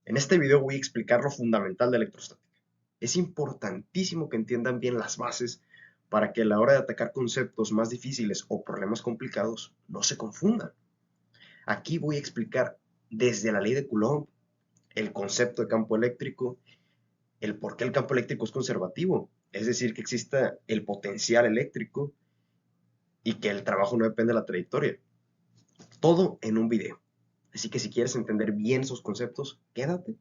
En este video voy a explicar lo fundamental de electrostática. Es importantísimo que entiendan bien las bases para que a la hora de atacar conceptos más difíciles o problemas complicados no se confundan. Aquí voy a explicar desde la ley de Coulomb, el concepto de campo eléctrico, el por qué el campo eléctrico es conservativo, es decir, que exista el potencial eléctrico y que el trabajo no depende de la trayectoria. Todo en un video. Así que si quieres entender bien esos conceptos, quédate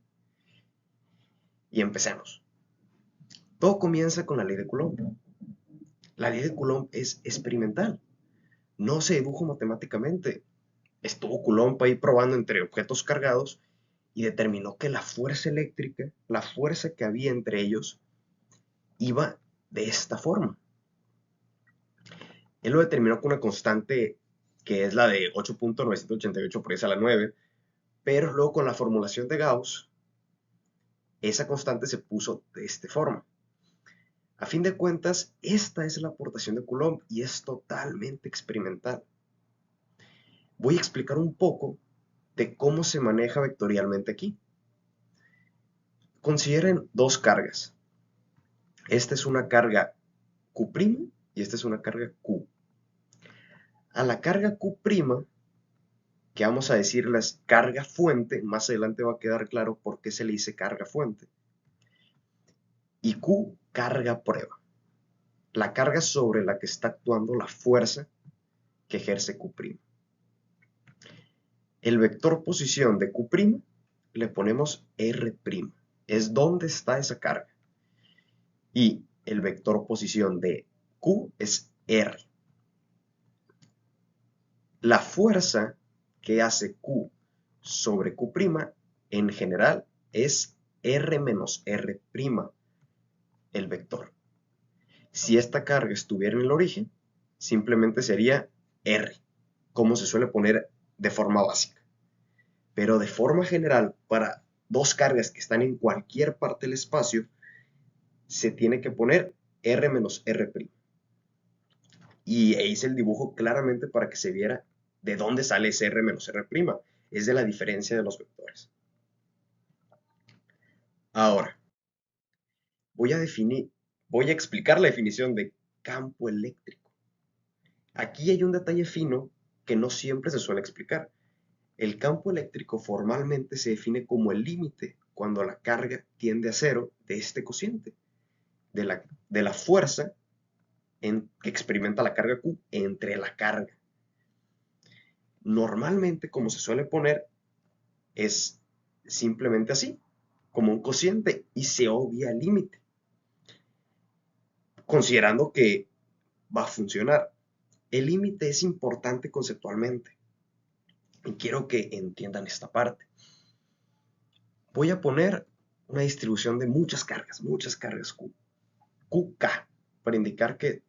y empecemos. Todo comienza con la ley de Coulomb. La ley de Coulomb es experimental, no se dedujo matemáticamente. Estuvo Coulomb ahí probando entre objetos cargados y determinó que la fuerza eléctrica, la fuerza que había entre ellos, iba de esta forma. Él lo determinó con una constante que es la de 8.988 por 10 a la 9, pero luego con la formulación de Gauss, esa constante se puso de esta forma. A fin de cuentas, esta es la aportación de Coulomb y es totalmente experimental. Voy a explicar un poco de cómo se maneja vectorialmente aquí. Consideren dos cargas. Esta es una carga Q' y esta es una carga Q. A la carga Q', que vamos a decirles carga fuente, más adelante va a quedar claro por qué se le dice carga fuente. Y Q, carga prueba. La carga sobre la que está actuando la fuerza que ejerce Q'. El vector posición de Q' le ponemos R'. Es donde está esa carga. Y el vector posición de Q es R. La fuerza que hace Q sobre Q' en general es R menos R', el vector. Si esta carga estuviera en el origen, simplemente sería R, como se suele poner de forma básica. Pero de forma general, para dos cargas que están en cualquier parte del espacio, se tiene que poner R menos R'. Y hice el dibujo claramente para que se viera de dónde sale ese R menos R'. Es de la diferencia de los vectores. Ahora, voy a explicar la definición de campo eléctrico. Aquí hay un detalle fino que no siempre se suele explicar. El campo eléctrico formalmente se define como el límite cuando la carga tiende a cero de este cociente, de la fuerza que experimenta la carga Q entre la carga. Normalmente, como se suele poner, es simplemente así, como un cociente, y se obvia el límite, considerando que va a funcionar. El límite es importante conceptualmente, y quiero que entiendan esta parte. Voy a poner una distribución de muchas cargas Q, QK, para indicar que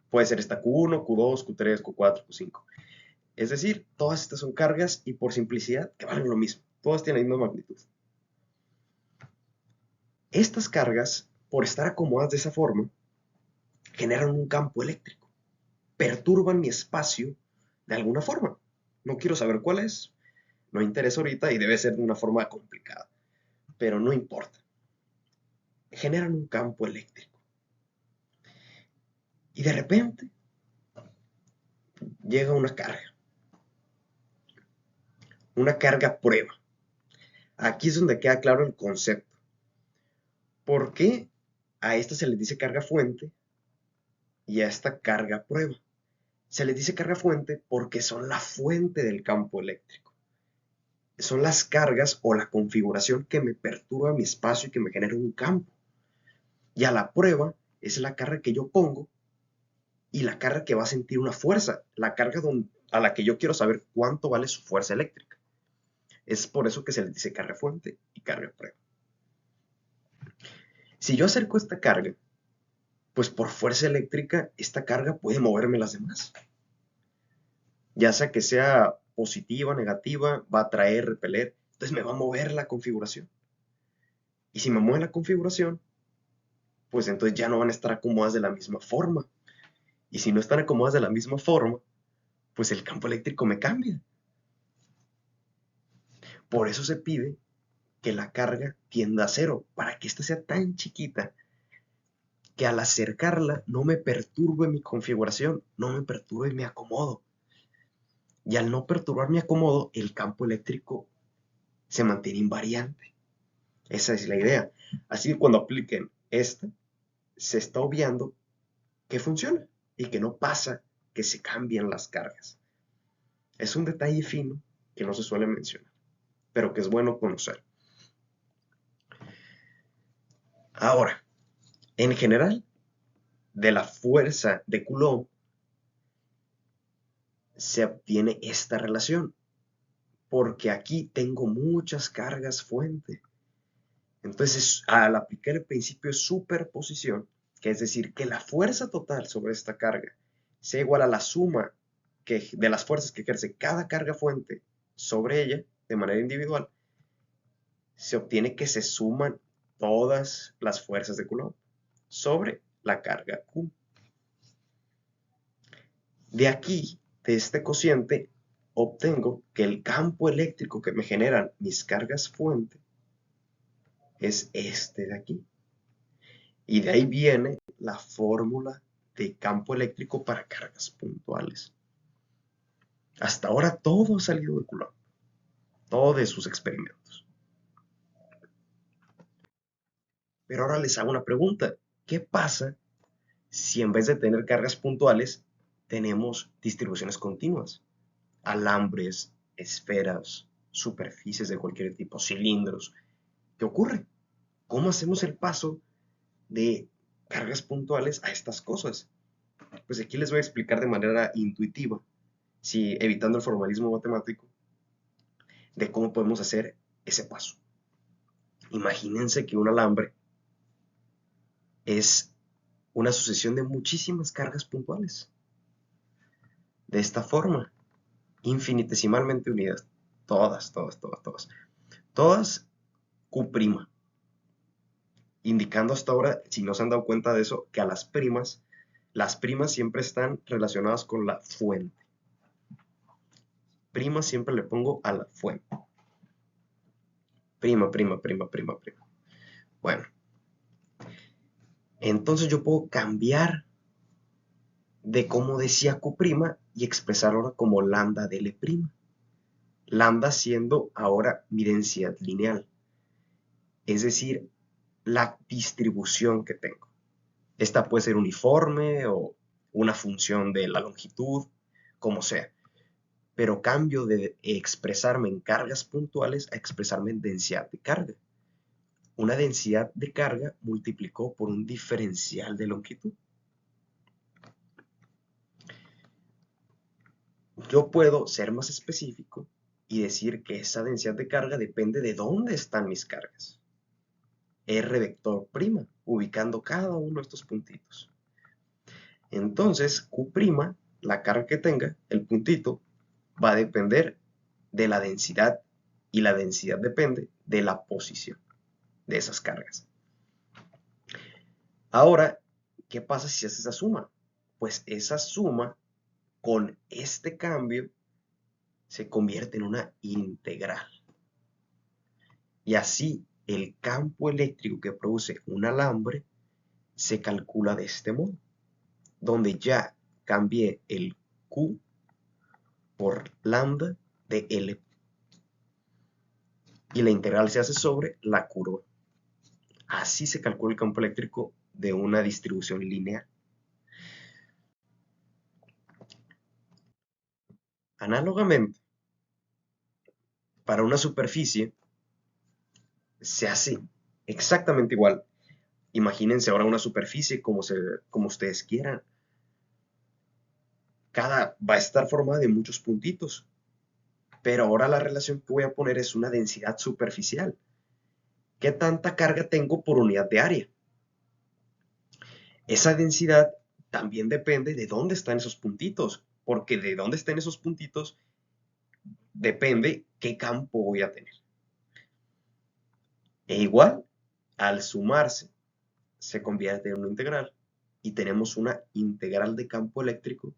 puede ser esta Q1, Q2, Q3, Q4, Q5. Es decir, todas estas son cargas y por simplicidad que valen lo mismo. Todas tienen la misma magnitud. Estas cargas, por estar acomodadas de esa forma, generan un campo eléctrico. Perturban mi espacio de alguna forma. No quiero saber cuál es, no interesa ahorita y debe ser de una forma complicada, pero no importa. Generan un campo eléctrico. Y de repente llega una carga prueba. Aquí es donde queda claro el concepto. ¿Por qué a esta se le dice carga fuente y a esta carga prueba? Se les dice carga fuente porque son la fuente del campo eléctrico. Son las cargas o la configuración que me perturba mi espacio y que me genera un campo. Y a la prueba es la carga que yo pongo y la carga que va a sentir una fuerza, la carga a la que yo quiero saber cuánto vale su fuerza eléctrica. Es por eso que se les dice carga fuente y carga prueba. Si yo acerco esta carga, pues por fuerza eléctrica, esta carga puede moverme las demás. Ya sea que sea positiva, negativa, va a atraer, repeler, entonces me va a mover la configuración. Y si me mueve la configuración, pues entonces ya no van a estar acomodadas de la misma forma. Y si no están acomodadas de la misma forma, pues el campo eléctrico me cambia. Por eso se pide que la carga tienda a cero, para que ésta sea tan chiquita que al acercarla no me perturbe mi configuración, no me perturbe mi acomodo. Y al no perturbar mi acomodo, el campo eléctrico se mantiene invariante. Esa es la idea. Así que cuando apliquen esta, se está obviando que funciona y que no pasa que se cambien las cargas. Es un detalle fino que no se suele mencionar, pero que es bueno conocer. Ahora, en general, de la fuerza de Coulomb se obtiene esta relación, porque aquí tengo muchas cargas fuente. Entonces, al aplicar el principio de superposición, que es decir, que la fuerza total sobre esta carga sea igual a la suma de las fuerzas que ejerce cada carga fuente sobre ella de manera individual, se obtiene que se suman todas las fuerzas de Coulomb sobre la carga Q. De aquí, de este cociente, obtengo que el campo eléctrico que me generan mis cargas fuente es este de aquí. Y de ahí viene la fórmula de campo eléctrico para cargas puntuales. Hasta ahora todo ha salido de Coulomb, todo de sus experimentos. Pero ahora les hago una pregunta. ¿Qué pasa si en vez de tener cargas puntuales tenemos distribuciones continuas? Alambres, esferas, superficies de cualquier tipo, cilindros. ¿Qué ocurre? ¿Cómo hacemos el paso de cargas puntuales a estas cosas? Pues aquí les voy a explicar de manera intuitiva, evitando el formalismo matemático, de cómo podemos hacer ese paso. Imagínense que un alambre es una sucesión de muchísimas cargas puntuales. De esta forma, infinitesimalmente unidas. Todas. Todas Q'. Indicando hasta ahora, si no se han dado cuenta de eso, que a las primas siempre están relacionadas con la fuente. Prima siempre le pongo a la fuente. Prima. Bueno, entonces yo puedo cambiar de cómo decía Q' y expresarlo ahora como lambda de L'. Lambda siendo ahora mi densidad lineal, es decir, la distribución que tengo. Esta puede ser uniforme o una función de la longitud, como sea. Pero cambio de expresarme en cargas puntuales a expresarme en densidad de carga. Una densidad de carga multiplicó por un diferencial de longitud. Yo puedo ser más específico y decir que esa densidad de carga depende de dónde están mis cargas. R vector prima, ubicando cada uno de estos puntitos. Entonces, Q', la carga que tenga, el puntito, va a depender de la densidad y la densidad depende de la posición de esas cargas. Ahora, ¿qué pasa si haces esa suma? Pues esa suma con este cambio se convierte en una integral. Y así el campo eléctrico que produce un alambre se calcula de este modo, donde ya cambié el Q por lambda de L. Y la integral se hace sobre la curva. Así se calcula el campo eléctrico de una distribución lineal. Análogamente, para una superficie se hace exactamente igual. Imagínense ahora una superficie como ustedes quieran. Cada va a estar formada de muchos puntitos. Pero ahora la relación que voy a poner es una densidad superficial. ¿Qué tanta carga tengo por unidad de área? Esa densidad también depende de dónde están esos puntitos, porque de dónde estén esos puntitos depende qué campo voy a tener. E igual, al sumarse, se convierte en una integral y tenemos una integral de campo eléctrico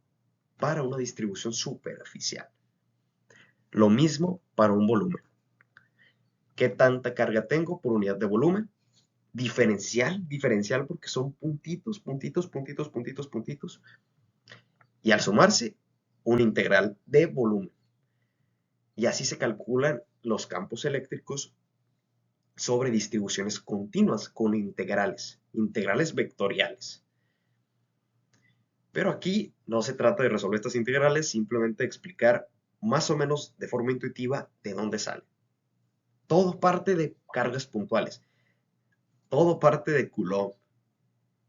para una distribución superficial. Lo mismo para un volumen. qué tanta carga tengo por unidad de volumen. Diferencial porque son puntitos, puntitos, puntitos, puntitos, puntitos. Y al sumarse, un integral de volumen. Y así se calculan los campos eléctricos sobre distribuciones continuas con integrales, integrales vectoriales. Pero aquí no se trata de resolver estas integrales, simplemente explicar más o menos de forma intuitiva de dónde sale. Todo parte de cargas puntuales, todo parte de Coulomb.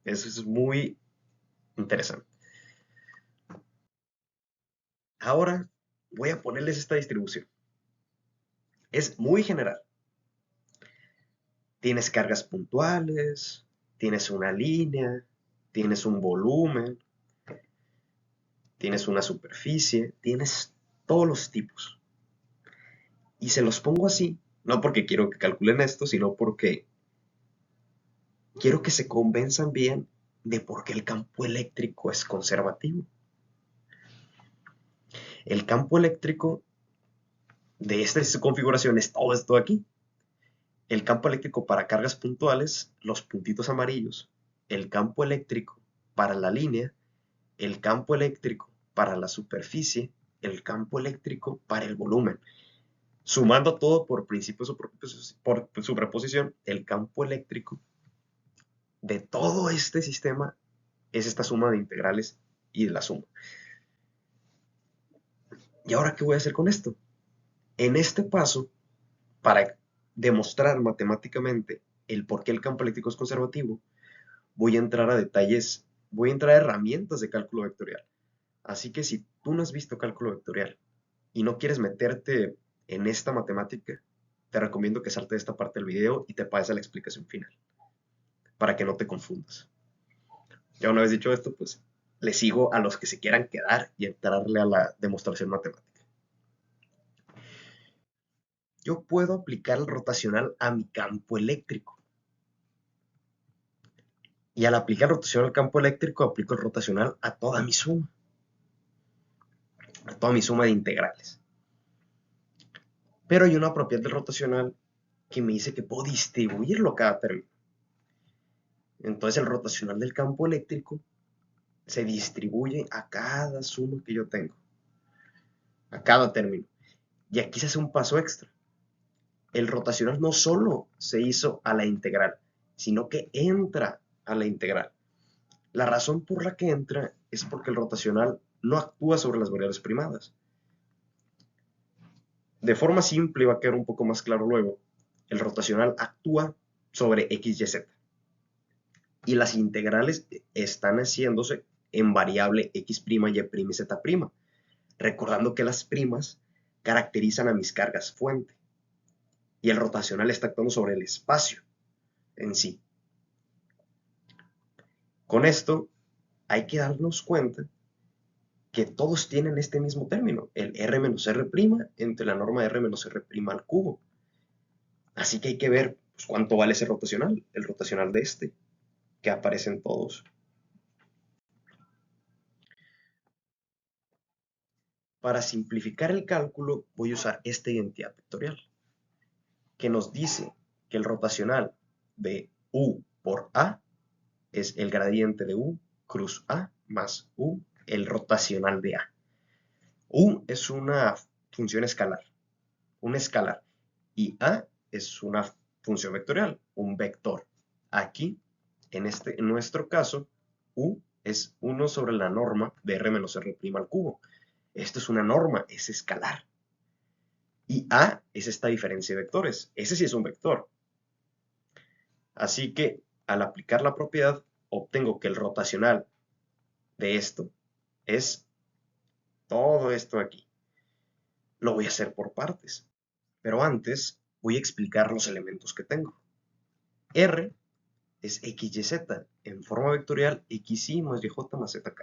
Eso es muy interesante. Ahora voy a ponerles esta distribución. Es muy general. Tienes cargas puntuales, tienes una línea, tienes un volumen, tienes una superficie, tienes todos los tipos. Y se los pongo así, no porque quiero que calculen esto, sino porque quiero que se convenzan bien de por qué el campo eléctrico es conservativo. El campo eléctrico de esta configuración es todo esto aquí. El campo eléctrico para cargas puntuales, los puntitos amarillos. El campo eléctrico para la línea. El campo eléctrico para la superficie. El campo eléctrico para el volumen. Sumando todo por principio por superposición, el campo eléctrico de todo este sistema es esta suma de integrales y de la suma. ¿Y ahora qué voy a hacer con esto? En este paso, para demostrar matemáticamente el por qué el campo eléctrico es conservativo, voy a entrar a detalles, voy a entrar a herramientas de cálculo vectorial. Así que si tú no has visto cálculo vectorial y no quieres meterte en esta matemática, te recomiendo que saltes esta parte del video y te pases a la explicación final, para que no te confundas. Ya una vez dicho esto, pues le sigo a los que se quieran quedar y entrarle a la demostración matemática. Yo puedo aplicar el rotacional a mi campo eléctrico. Y al aplicar el rotacional al campo eléctrico, aplico el rotacional a toda mi suma. A toda mi suma de integrales. Pero hay una propiedad del rotacional que me dice que puedo distribuirlo a cada término. Entonces el rotacional del campo eléctrico se distribuye a cada suma que yo tengo. A cada término. Y aquí se hace un paso extra. El rotacional no solo se hizo a la integral, sino que entra a la integral. La razón por la que entra es porque el rotacional no actúa sobre las variables primadas. De forma simple, va a quedar un poco más claro luego, el rotacional actúa sobre x, y, z. Y las integrales están haciéndose en variable x', y', y z'. Recordando que las primas caracterizan a mis cargas fuente. Y el rotacional está actuando sobre el espacio en sí. Con esto hay que darnos cuenta que todos tienen este mismo término, el r menos r' entre la norma de r menos r' al cubo. Así que hay que ver pues, cuánto vale ese rotacional, el rotacional de este, que aparece en todos. Para simplificar el cálculo voy a usar esta identidad vectorial, que nos dice que el rotacional de u por a es el gradiente de u cruz a más u, el rotacional de a. U es una función escalar, un escalar, y a es una función vectorial, un vector. Aquí, en nuestro caso, u es 1 sobre la norma de r menos r' al cubo. Esto es una norma, es escalar. Y a es esta diferencia de vectores. Ese sí es un vector. Así que, al aplicar la propiedad, obtengo que el rotacional de esto es todo esto aquí. Lo voy a hacer por partes. Pero antes voy a explicar los elementos que tengo. R es x, y, z. En forma vectorial, xy más yj más zk.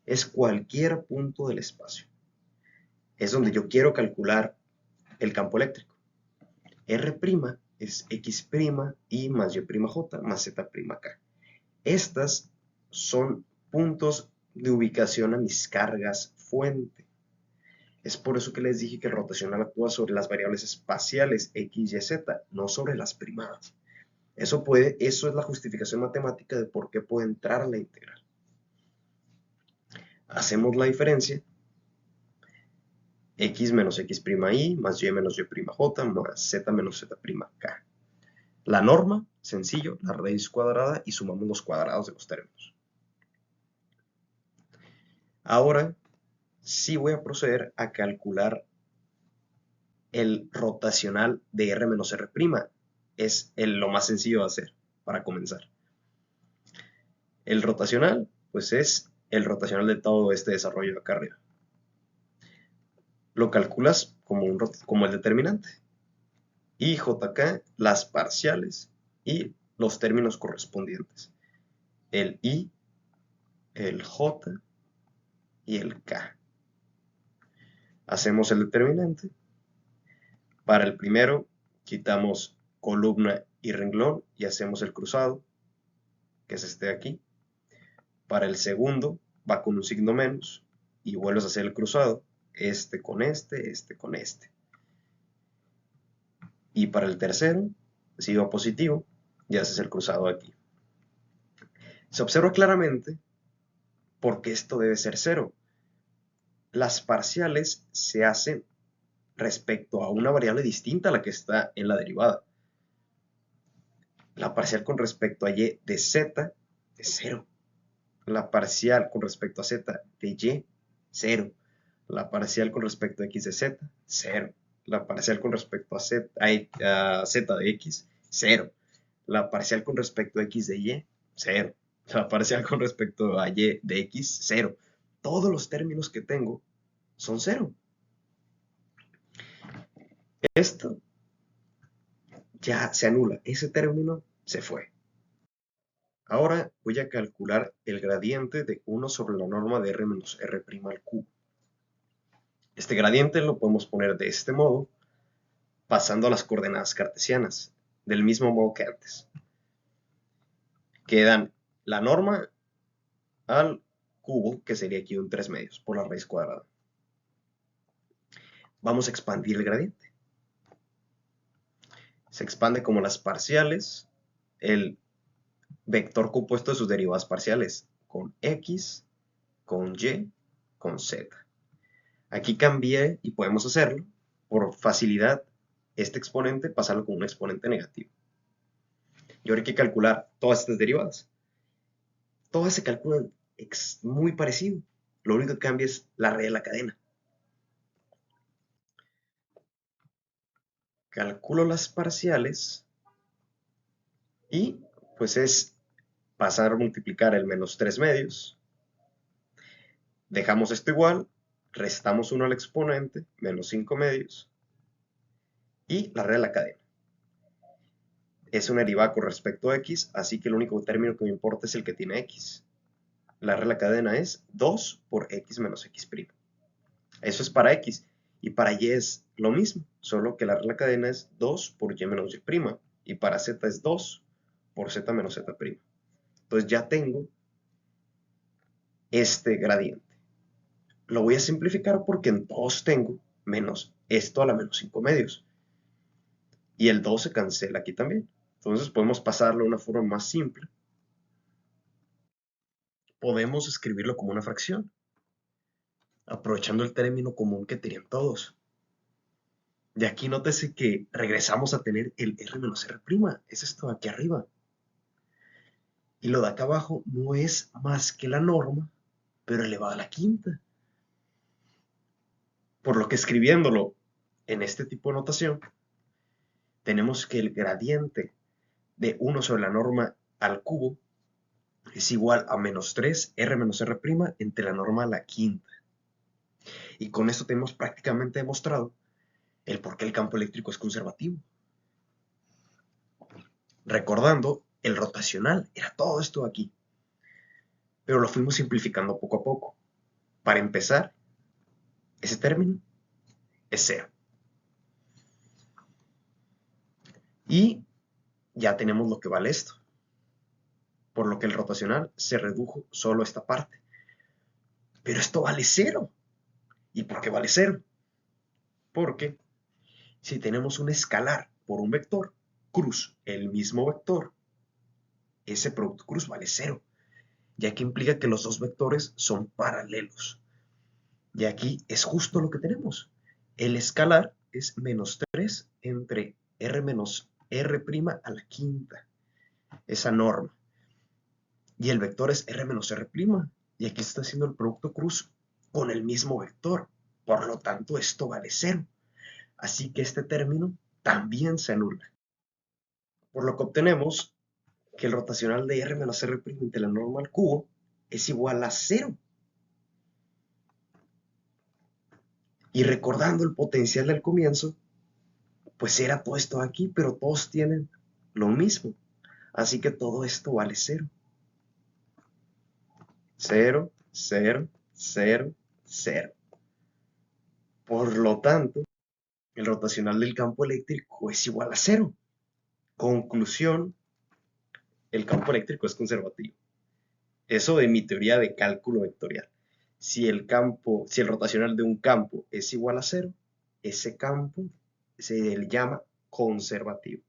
Es cualquier punto del espacio. Es donde yo quiero calcular el campo eléctrico. R' es x' y más y' j más z'k. Estas son puntos de ubicación a mis cargas fuente. Es por eso que les dije que el rotacional actúa sobre las variables espaciales x, y, z, no sobre las primadas. Eso es la justificación matemática de por qué puede entrar a la integral. Hacemos la diferencia, x menos x'y más y menos y'j más z menos z'k. La norma, sencillo, la raíz cuadrada y sumamos los cuadrados de los términos. Ahora sí voy a proceder a calcular el rotacional de R menos R'. Es lo más sencillo de hacer para comenzar. El rotacional, pues es el rotacional de todo este desarrollo de acá arriba. Lo calculas como el determinante. Y JK, las parciales y los términos correspondientes. El I, el J y el K. Hacemos el determinante. Para el primero, quitamos columna y renglón y hacemos el cruzado, que es este de aquí. Para el segundo, va con un signo menos y vuelves a hacer el cruzado, este con este, este con este. Y para el tercero, si va positivo, ya haces el cruzado aquí. Se observa claramente por qué esto debe ser cero. Las parciales se hacen respecto a una variable distinta a la que está en la derivada. La parcial con respecto a y de z es 0. La parcial con respecto a z de y, 0. La parcial con respecto a x de z, 0. La parcial con respecto a z de x, 0. La parcial con respecto a x de y, 0. La parcial con respecto a y de x, 0. Todos los términos que tengo son 0. Esto ya se anula. Ese término se fue. Ahora voy a calcular el gradiente de 1 sobre la norma de R menos R' al cubo. Este gradiente lo podemos poner de este modo, pasando a las coordenadas cartesianas, del mismo modo que antes. Quedan la norma al cubo, que sería aquí un 3/2 por la raíz cuadrada. Vamos a expandir el gradiente. Se expande como las parciales, el vector compuesto de sus derivadas parciales, con x, con y, con z. Aquí cambié, y podemos hacerlo, por facilidad, este exponente pasarlo como un exponente negativo. Y ahora hay que calcular todas estas derivadas. Todas se calculan muy parecido. Lo único que cambia es la raíz de la cadena. Calculo las parciales y pues es pasar a multiplicar el menos 3/2. Dejamos esto igual, restamos 1 al exponente, menos 5/2, y la raíz de la cadena. Es una derivada con respecto a x, así que el único término que me importa es el que tiene x. La raíz de la cadena es 2 por x menos x'. Eso es para x. Y para y es lo mismo, solo que la raíz de la cadena es 2 por y menos y'. Y para z es 2 por z menos z'. Entonces ya tengo este gradiente. Lo voy a simplificar porque en todos tengo menos esto a la menos 5/2. Y el 2 se cancela aquí también. Entonces podemos pasarlo de una forma más simple. Podemos escribirlo como una fracción, aprovechando el término común que tenían todos. De aquí nótese que regresamos a tener el R menos R', es esto de aquí arriba. Y lo de acá abajo no es más que la norma, pero elevada a la quinta. Por lo que escribiéndolo en este tipo de notación, tenemos que el gradiente de 1 sobre la norma al cubo es igual a menos 3 R menos R' entre la norma a la quinta. Y con esto tenemos prácticamente demostrado el por qué el campo eléctrico es conservativo. Recordando, el rotacional era todo esto de aquí, pero lo fuimos simplificando poco a poco. Para empezar, ese término es 0. Y ya tenemos lo que vale esto, por lo que el rotacional se redujo solo a esta parte. Pero esto vale 0. ¿Y por qué vale 0? Porque si tenemos un escalar por un vector, cruz el mismo vector, ese producto cruz vale cero, ya que implica que los dos vectores son paralelos. Y aquí es justo lo que tenemos. El escalar es menos 3 entre r menos r' a la quinta, esa norma. Y el vector es r menos r'. Y aquí está haciendo el producto cruz con el mismo vector. Por lo tanto, esto vale cero. Así que este término también se anula. Por lo que obtenemos que el rotacional de r menos r' entre la norma al cubo es igual a cero. Y recordando el potencial del comienzo, pues era todo esto aquí, pero todos tienen lo mismo. Así que todo esto vale cero. Cero, cero, cero, cero. Por lo tanto, el rotacional del campo eléctrico es igual a cero. Conclusión, el campo eléctrico es conservativo. Eso de mi teoría de cálculo vectorial. Si el rotacional de un campo es igual a cero, ese campo se le llama conservativo.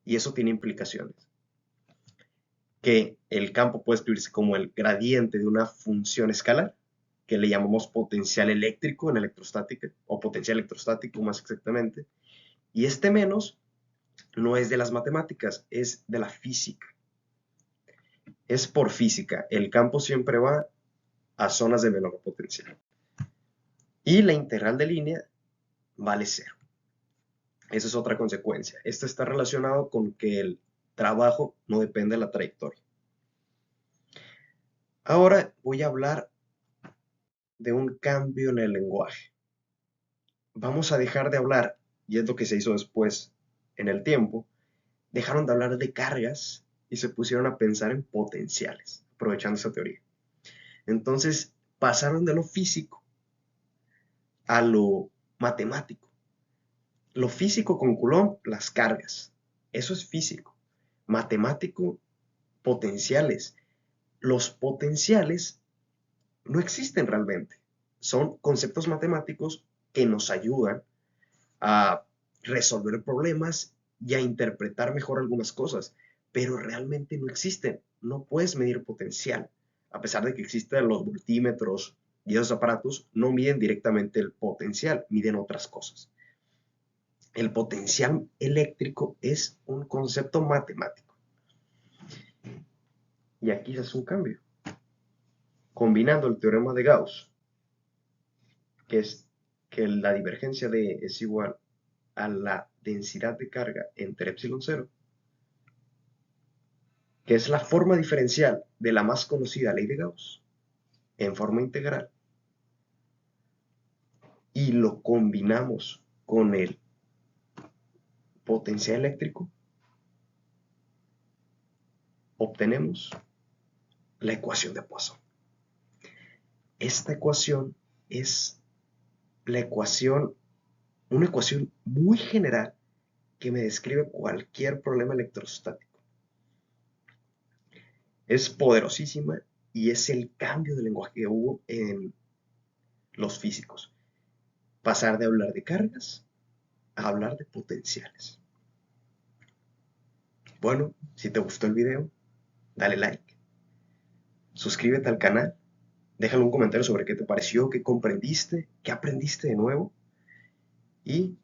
Y eso tiene implicaciones. Que el campo puede escribirse como el gradiente de una función escalar, que le llamamos potencial eléctrico en electrostática, o potencial electrostático más exactamente. Y este menos no es de las matemáticas, es de la física. Es por física. El campo siempre va a zonas de menor potencial. Y la integral de línea vale cero. Esa es otra consecuencia. Esto está relacionado con que el trabajo no depende de la trayectoria. Ahora voy a hablar de un cambio en el lenguaje. Vamos a dejar de hablar, y es lo que se hizo después en el tiempo, dejaron de hablar de cargas y se pusieron a pensar en potenciales, aprovechando esa teoría. Entonces pasaron de lo físico a lo matemático. Lo físico con Coulomb, las cargas. Eso es físico. Matemático, potenciales. Los potenciales no existen realmente. Son conceptos matemáticos que nos ayudan a resolver problemas y a interpretar mejor algunas cosas, pero realmente no existen. No puedes medir potencial. A pesar de que existen los voltímetros y esos aparatos, no miden directamente el potencial, miden otras cosas. El potencial eléctrico es un concepto matemático. Y aquí se hace un cambio. Combinando el teorema de Gauss, que es que la divergencia de E es igual a la densidad de carga entre epsilon 0, que es la forma diferencial de la más conocida ley de Gauss, en forma integral, y lo combinamos con el potencial eléctrico, obtenemos la ecuación de Poisson. Esta ecuación es una ecuación muy general que me describe cualquier problema electrostático. Es poderosísima y es el cambio de lenguaje que hubo en los físicos. Pasar de hablar de cargas a hablar de potenciales. Bueno, si te gustó el video, dale like, suscríbete al canal, déjame un comentario sobre qué te pareció, qué comprendiste, qué aprendiste de nuevo y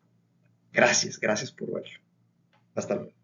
gracias por verlo. Hasta luego.